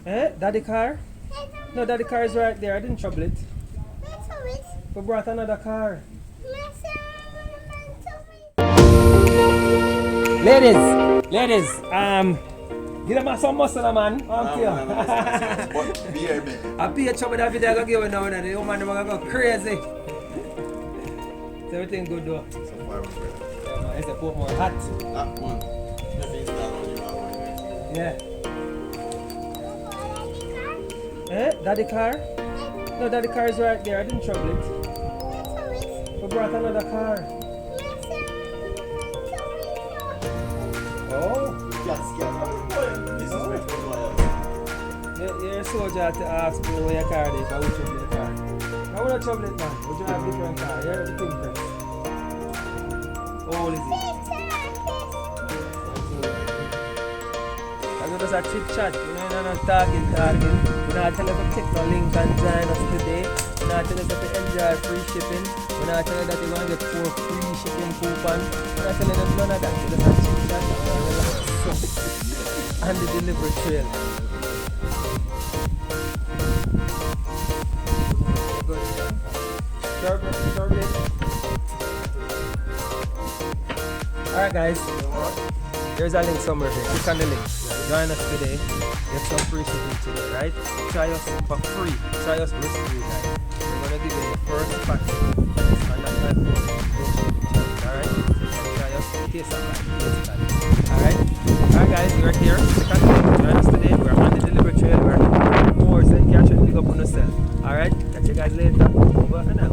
Eh? Daddy car? No, daddy car is right there. I didn't trouble it. We brought another car. Ladies, give them some muscle, man. But beer, man. I pay a trouble that video I go give it now, and the woman never go crazy. Is everything good though? So far, my brother. Yeah, man, it's a put more hot. That one. Nothing start on you out Yeah. Eh? Daddy car? No, daddy car is right there. I didn't trouble it. We brought another car. Oh. You're a soldier to ask me where your car is. I will trouble your car. I will not trouble it, man. We drive a different car. You're the king press. How old is it? I just a chit chat. You know, you're not talking. We're not telling you to take the link and join us today. We're not telling you to enjoy free shipping. We're not telling you that you're going to get 4 free shipping coupons. We're not telling you none of that. We're just a chit chat and relax. And the delivery trail. Alright guys, there's a link somewhere here. Click on the link. Join us today. Get some free shipping today, right? Try us for free. Try us risk free, guys. We're gonna give you the first package on that type of alright? Try us, taste that. Alright? Alright guys, we're here. Click on the link. Join us today. We're on the delivery trail. We're more, so catch and pick up on yourself. Alright? Catch you guys later. Over and out.